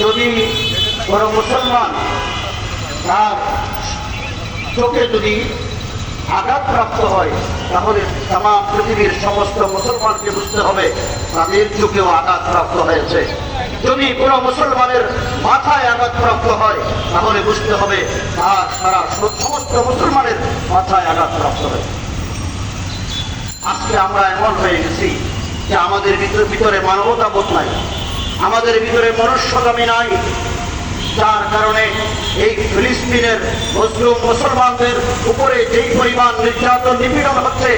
যদি কোনো মুসলমান তার চোখে যদি আঘাতপ্রাপ্ত হয় তাহলে তাম পৃথিবীর সমস্ত মুসলমানকে বুঝতে হবে তাদের চোখেও আঘাতপ্রাপ্ত হয়েছে। যদি কোনো মুসলমানের মাথায় আঘাতপ্রাপ্ত হয় তাহলে বুঝতে হবে তার সারা সমস্ত মুসলমানের মাথায় আঘাতপ্রাপ্ত হয়। আজকে আমরা এমন হয়ে গেছি যে আমাদের ভিতরে মানবতা বোধ নাই, আমাদের ভিতরে মনুষ্যগামী নাই, যার কারণে এই ফিলিস্তিনের মুসলমানদের উপরে যেই পরিমাণ নির্যাতন নিপীড়ন হচ্ছে,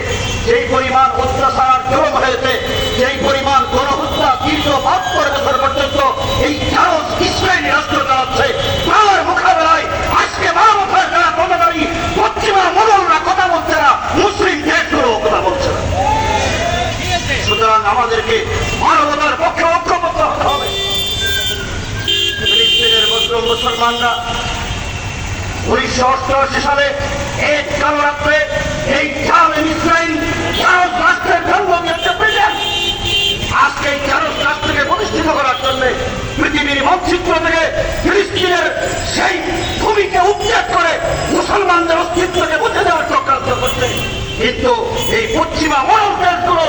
যেই পরিমাণ অত্যাচার জুলুম হয়েছে, যেই পরিমাণ গণহত্যা দীর্ঘ ৭২ বছর পর্যন্ত এই চারজ ইসরায়েলি রাষ্ট্র চালাচ্ছে, তার মোকাবেলায় আজকে মানবতার যারা পদাধারী পশ্চিমা মোড়লরা কথা বলছে না, মুসলিম দেশগুলো কথা বলছে না। সুতরাং আমাদেরকে মানবতার পক্ষে ঐক্যবদ্ধ হতে হবে। ফিলিস্তিনের মুসলমানরা 1988 সালে এক কালো রাত্রে এই জালেম ইসরায়েল চারজ রাষ্ট্রের জন্ম দিয়েছে প্রেসিডেন্ট। আজকে এই চারজ রাষ্ট্রকে প্রতিষ্ঠিত করার জন্য পৃথিবীর মানচিত্র থেকে ফিলিস্তিনের সেই ভূমিকে উচ্ছেদ করে মুসলমানদের অস্তিত্বকে বুঝে দেওয়ার চক্রান্ত করছে। কিন্তু এই পশ্চিমা মোড়ল দেশগুলো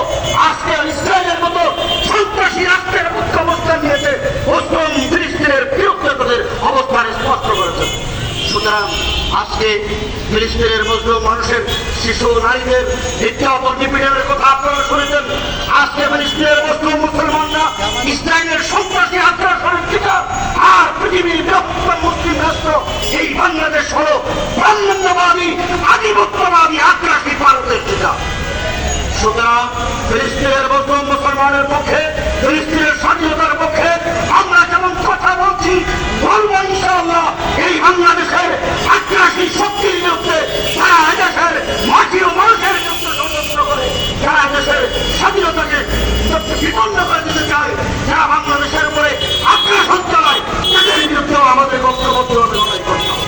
আজকে ইসরায়েলের মতো সন্ত্রাসী রাষ্ট্রের মুখ্য অবস্থান নিয়েছে, মুসলিম ফিলিস্তিনের বিরুদ্ধে তাদের অবস্থান স্পষ্ট করেছে। সুতরাং আজকে ফিলিস্তিনের মুসলিম মানুষের শিশু নারীদের নির্যাতন নিপীড়নের কথা আপনারা শুনেছেন। আজকে ফিলিস্তিনের মুসলিম মুসলমানরা ইসরায়েলের সন্ত্রাসী আগ্রাসনের শিকার, আর পৃথিবীর বৃহত্তম মুসলিম রাষ্ট্র এই বাংলাদেশ হলো ব্রাহ্মণ্যবাদী আধিপত্যবাদী আগ্রাসী ভারতের শিকার। সুতরাং ফিলিস্তিনের মুসলিম মুসলমানের পক্ষে, ফিলিস্তিনের স্বাধীনতার পক্ষে আমরা যেমন কথা বলছি, বলবো ইনশাআল্লাহ এই বাংলাদেশের আগ্রাসী শক্তির বিরুদ্ধে, যারা এদেশের মাটি ও মানুষের বিরুদ্ধে ষড়যন্ত্র করে, যারা দেশের স্বাধীনতাকে বিপন্ন করে দিতে চায়, যারা বাংলাদেশের উপরে আগ্রাসন চালায়, তাদের বিরুদ্ধেও আমাদের ঐক্যবদ্ধভাবে লড়াই করতে হবে।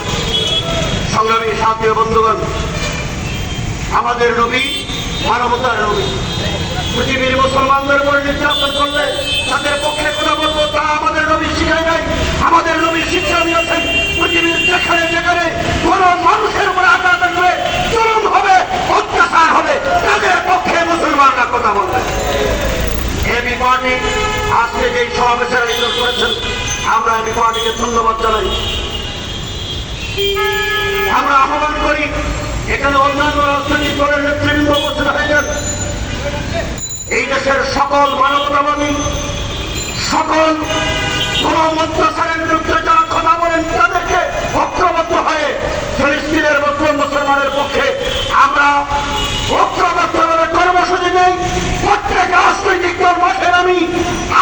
সংগ্রামী সাথী ও বন্ধুগণ, আমাদের নবী মানবতার নবী। পৃথিবীর মুসলমানদের উপরে নির্যাতন করলে তাদের পক্ষে কথা বলবো, তা আমাদের নবী শিখায় নাই। আমাদের নবী শিক্ষা দিয়েছেন পৃথিবীর যেখানে যেখানে কোন মানুষের উপরে আঘাত আসবে, জুলুম হবে, অত্যাচার হবে, তাদের পক্ষে মুসলমানরা কথা বলবে। এবি পার্টি আজকে যেই সমাবেশের আয়োজন করেছেন, আমরা এবি পার্টিকে ধন্যবাদ জানাই। আমরা আহ্বান করি এখানে অন্যান্য রাজনৈতিক দলের নেতৃবৃন্দ উপস্থিত হয়েছেন। এই দেশের সকল মানবতাবাদী, সকল অত্যাচারের বিরুদ্ধে যারা কথা বলেন, তাদেরকে ঐক্যবদ্ধ হয়ে ফিলিস্তিনের মুসলিম মুসলমানের পক্ষে আমরা ঐক্যবদ্ধভাবে কর্মসূচি নেই। প্রত্যেক রাজনৈতিক দল মাঠে নামি।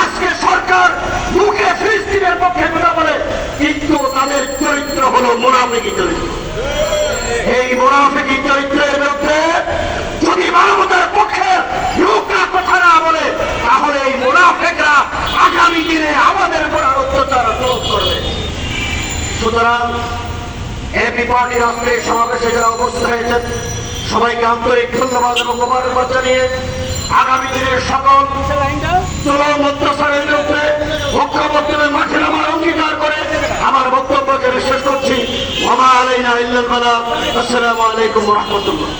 আজকে সরকার মুখে ফিলিস্তিনের পক্ষে কথা বলে, কিন্তু তাদের চরিত্র হলো মুনাফিকি চরিত্র। এই মুনাফিকি চরিত্রের বিরুদ্ধে যদি মানবতার পক্ষে লোকরা কথা না বলে, তাহলে এই মুনাফিকরা আগামী দিনে আমাদের উপর অত্যাচার প্রয়োগ করবে। সুতরাং এবি পার্টির আজকে সমাবেশে যারা উপস্থিত হয়েছেন, সবাইকে আন্তরিক ধন্যবাদ এবং মোবারকবাদ জানিয়ে আগামী দিনের সকল জুলুম অত্যাচারের বিরুদ্ধে ঐক্যবদ্ধভাবে মাঠে নামার অঙ্গীকার করে আমার বক্তব্যকে শেষ করছি। ওয়া মা আলাইনা ইল্লাল বালাগ। আসসালামু আলাইকুম ওয়া রাহমাতুল্লাহ।